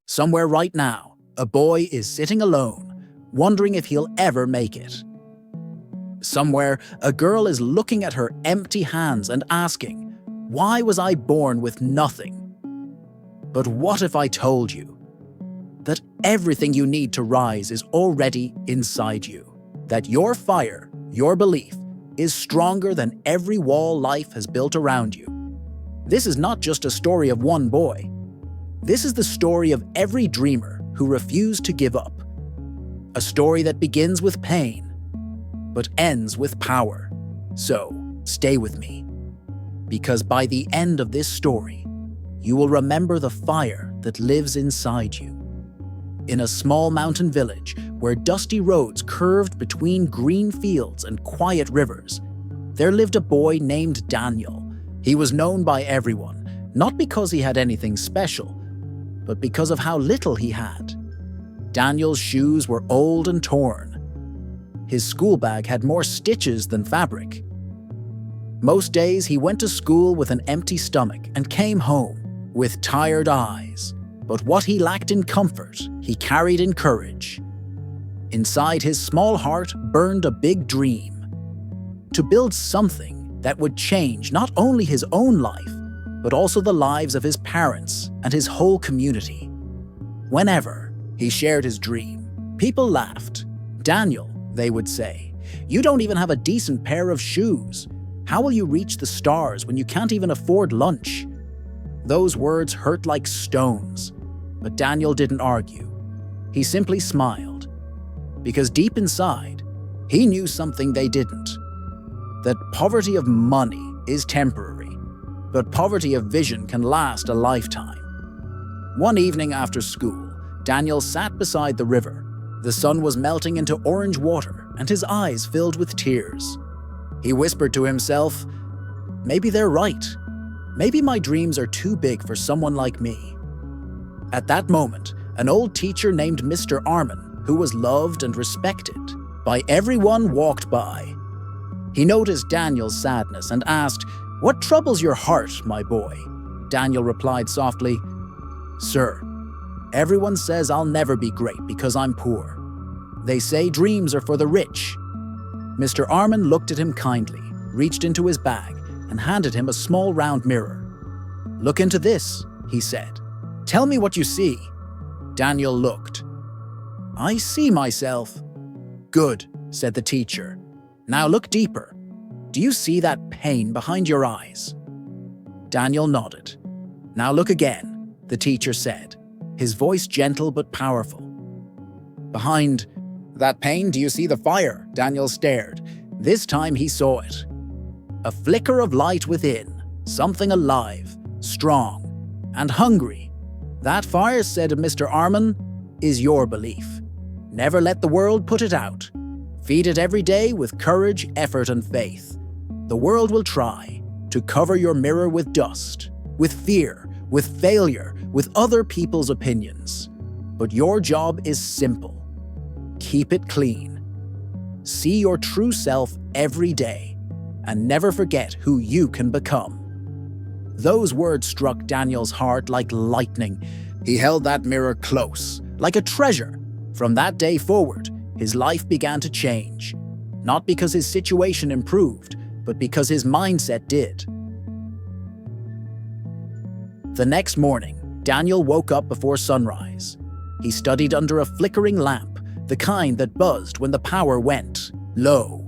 Somewhere right now, a boy is sitting alone, wondering if he'll ever make it. Somewhere, a girl is looking at her empty hands and asking, "Why was I born with nothing?" But what if I told you that everything you need to rise is already inside you? That your fire, your belief, is stronger than every wall life has built around you. This is not just a story of one boy. This is the story of every dreamer who refused to give up. A story that begins with pain, but ends with power. So, stay with me. Because by the end of this story, you will remember the fire that lives inside you. In a small mountain village where dusty roads curved between green fields and quiet rivers, there lived a boy named Daniel. He was known by everyone, not because he had anything special, but because of how little he had. Daniel's shoes were old and torn. His schoolbag had more stitches than fabric. Most days he went to school with an empty stomach and came home with tired eyes. But what he lacked in comfort, he carried in courage. Inside his small heart burned a big dream: to build something that would change not only his own life, but also the lives of his parents and his whole community. Whenever he shared his dream, people laughed. "Daniel," they would say, "you don't even have a decent pair of shoes. How will you reach the stars when you can't even afford lunch?" Those words hurt like stones, but Daniel didn't argue. He simply smiled, because deep inside, he knew something they didn't: that poverty of money is temporary, but poverty of vision can last a lifetime. One evening after school, Daniel sat beside the river. The sun was melting into orange water, and his eyes filled with tears. He whispered to himself, "Maybe they're right. Maybe my dreams are too big for someone like me." At that moment, an old teacher named Mr. Armin, who was loved and respected by everyone, walked by. He noticed Daniel's sadness and asked, "What troubles your heart, my boy?" Daniel replied softly, "Sir, everyone says I'll never be great because I'm poor. They say dreams are for the rich." Mr. Armin looked at him kindly, reached into his bag, and handed him a small round mirror. "Look into this," he said. "Tell me what you see." Daniel looked. "I see myself." "Good," said the teacher. "Now look deeper. Do you see that pain behind your eyes?" Daniel nodded. "Now look again," the teacher said, his voice gentle but powerful. "Behind that pain, do you see the fire?" Daniel stared. This time he saw it. A flicker of light within, something alive, strong, and hungry. That fire, said Mr. Armin, is your belief. Never let the world put it out. Feed it every day with courage, effort, and faith. The world will try to cover your mirror with dust, with fear, with failure, with other people's opinions. But your job is simple. Keep it clean. See your true self every day, and never forget who you can become. Those words struck Daniel's heart like lightning. He held that mirror close, like a treasure. From that day forward, his life began to change. Not because his situation improved, but because his mindset did. The next morning, Daniel woke up before sunrise. He studied under a flickering lamp, the kind that buzzed when the power went low.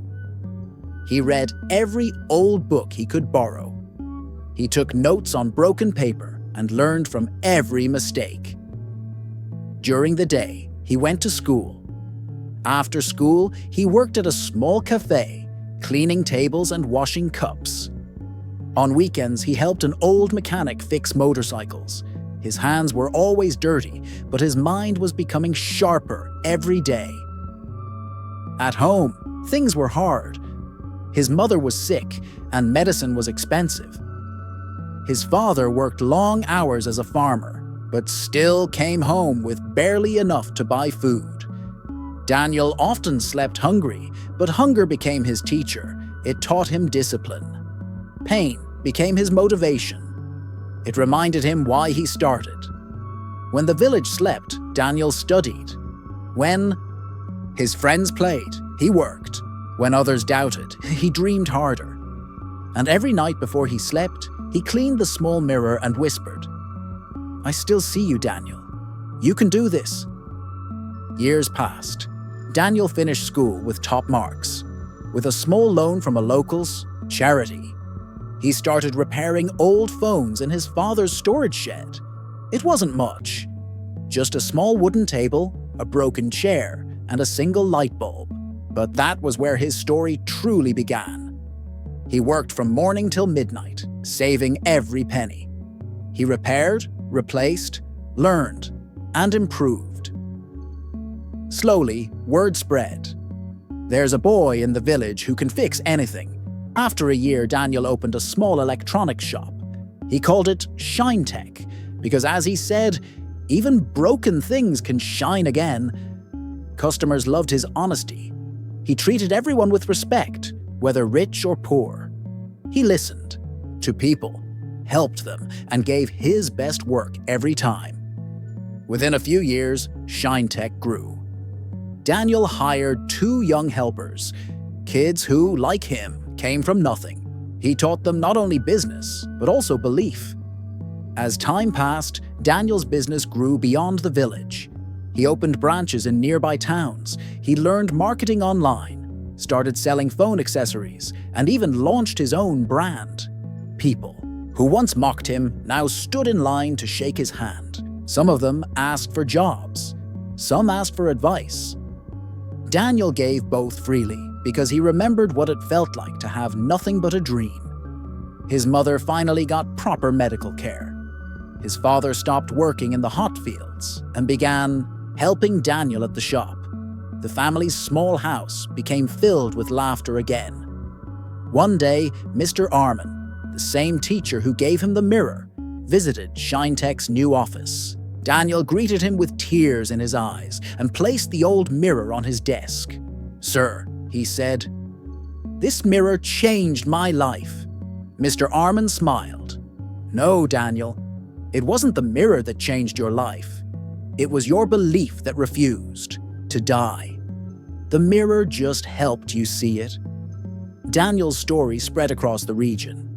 He read every old book he could borrow. He took notes on broken paper and learned from every mistake. During the day, he went to school. After school, he worked at a small cafe, cleaning tables and washing cups. On weekends, he helped an old mechanic fix motorcycles. His hands were always dirty, but his mind was becoming sharper every day. At home, things were hard. His mother was sick, and medicine was expensive. His father worked long hours as a farmer, but still came home with barely enough to buy food. Daniel often slept hungry, but hunger became his teacher. It taught him discipline. Pain became his motivation. It reminded him why he started. When the village slept, Daniel studied. When his friends played, he worked. When others doubted, he dreamed harder. And every night before he slept, he cleaned the small mirror and whispered, "I still see you, Daniel. You can do this." Years passed. Daniel finished school with top marks. With a small loan from a local's charity, he started repairing old phones in his father's storage shed. It wasn't much. Just a small wooden table, a broken chair, and a single light bulb. But that was where his story truly began. He worked from morning till midnight, saving every penny. He repaired, replaced, learned, and improved. Slowly, word spread. There's a boy in the village who can fix anything. After a year, Daniel opened a small electronics shop. He called it Shine Tech, because as he said, even broken things can shine again. Customers loved his honesty. He treated everyone with respect, whether rich or poor. He listened to people, helped them, and gave his best work every time. Within a few years, Shine Tech grew. Daniel hired 2 young helpers, kids who, like him, came from nothing. He taught them not only business, but also belief. As time passed, Daniel's business grew beyond the village. He opened branches in nearby towns. He learned marketing online, started selling phone accessories, and even launched his own brand. People who once mocked him now stood in line to shake his hand. Some of them asked for jobs. Some asked for advice. Daniel gave both freely because he remembered what it felt like to have nothing but a dream. His mother finally got proper medical care. His father stopped working in the hot fields and began helping Daniel at the shop. The family's small house became filled with laughter again. One day, Mr. Armin, the same teacher who gave him the mirror, visited ShineTech's new office. Daniel greeted him with tears in his eyes and placed the old mirror on his desk. "Sir," he said, "this mirror changed my life." Mr. Armin smiled. "No, Daniel, it wasn't the mirror that changed your life. It was your belief that refused to die. The mirror just helped you see it." Daniel's story spread across the region.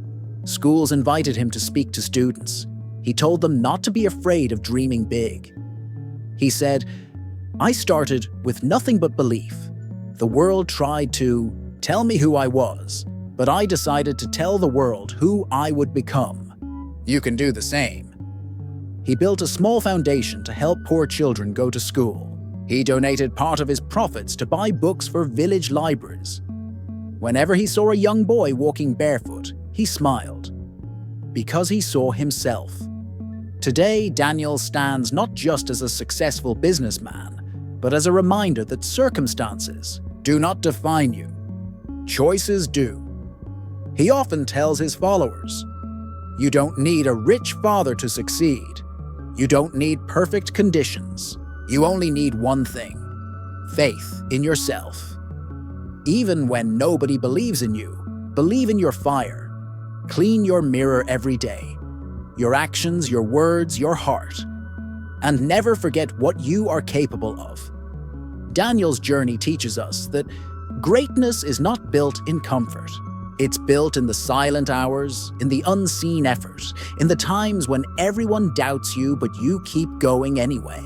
Schools invited him to speak to students. He told them not to be afraid of dreaming big. He said, "I started with nothing but belief. The world tried to tell me who I was, but I decided to tell the world who I would become. You can do the same." He built a small foundation to help poor children go to school. He donated part of his profits to buy books for village libraries. Whenever he saw a young boy walking barefoot, he smiled, because he saw himself. Today, Daniel stands not just as a successful businessman, but as a reminder that circumstances do not define you. Choices do. He often tells his followers, "You don't need a rich father to succeed. You don't need perfect conditions. You only need one thing: faith in yourself. Even when nobody believes in you, believe in your fire. Clean your mirror every day. Your actions, your words, your heart. And never forget what you are capable of." Daniel's journey teaches us that greatness is not built in comfort. It's built in the silent hours, in the unseen effort, in the times when everyone doubts you but you keep going anyway.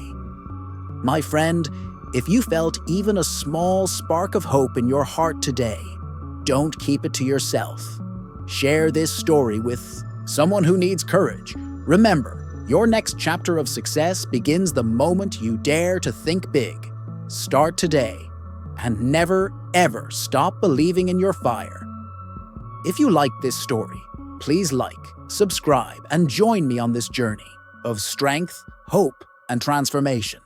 My friend, if you felt even a small spark of hope in your heart today, don't keep it to yourself. Share this story with someone who needs courage. Remember, your next chapter of success begins the moment you dare to think big. Start today, and never, ever stop believing in your fire. If you liked this story, please like, subscribe, and join me on this journey of strength, hope, and transformation.